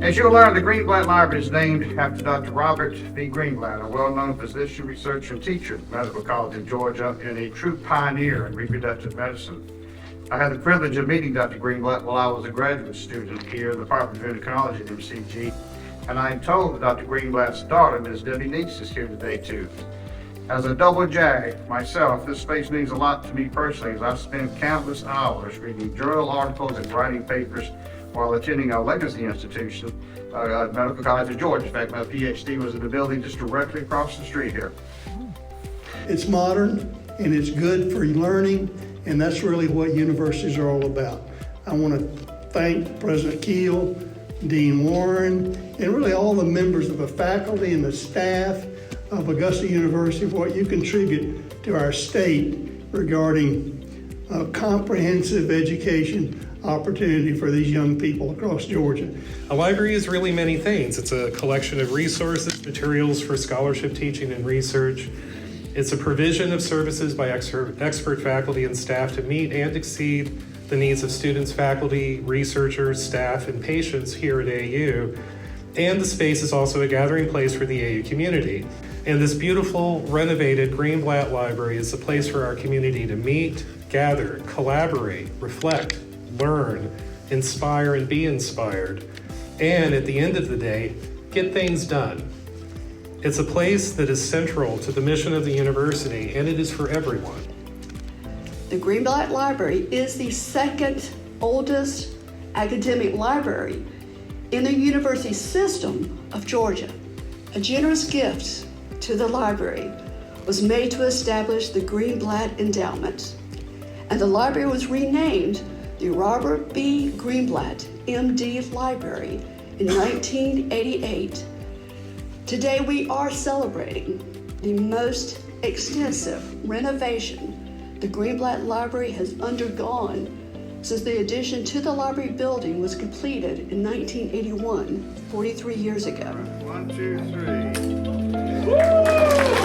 As you'll learn, the Greenblatt Library is named after Dr. Robert V. Greenblatt, a well-known physician, researcher, and teacher at the Medical College of Georgia, and a true pioneer in reproductive medicine. I had the privilege of meeting Dr. Greenblatt while I was a graduate student here in the Department of Endocrinology at MCG, and I am told that Dr. Greenblatt's daughter, Ms. Debbie Neeks, is here today too. As a double JAG myself, this space means a lot to me personally, as I've spent countless hours reading journal articles and writing papers while attending our legacy institution at Medical College of Georgia. In fact, my PhD was in the building just directly across the street here. It's modern and it's good for learning, and that's really what universities are all about. I want to thank President Keel, Dean Warren, and really all the members of the faculty and the staff of Augusta University for what you contribute to our state regarding comprehensive education opportunity for these young people across Georgia. A library is really many things. It's a collection of resources, materials for scholarship, teaching, and research. It's a provision of services by expert faculty and staff to meet and exceed the needs of students, faculty, researchers, staff, and patients here at AU. And the space is also a gathering place for the AU community. And this beautiful, renovated Greenblatt Library is a place for our community to meet, gather, collaborate, reflect, learn, inspire, and be inspired. And at the end of the day, get things done. It's a place that is central to the mission of the university, and it is for everyone. The Greenblatt Library is the second oldest academic library in the university system of Georgia. A generous gift to the library was made to establish the Greenblatt Endowment, and the library was renamed the Robert B. Greenblatt, MD Library in 1988. Today we are celebrating the most extensive renovation the Greenblatt Library has undergone since the addition to the library building was completed in 1981, 43 years ago. 1, 2, 3.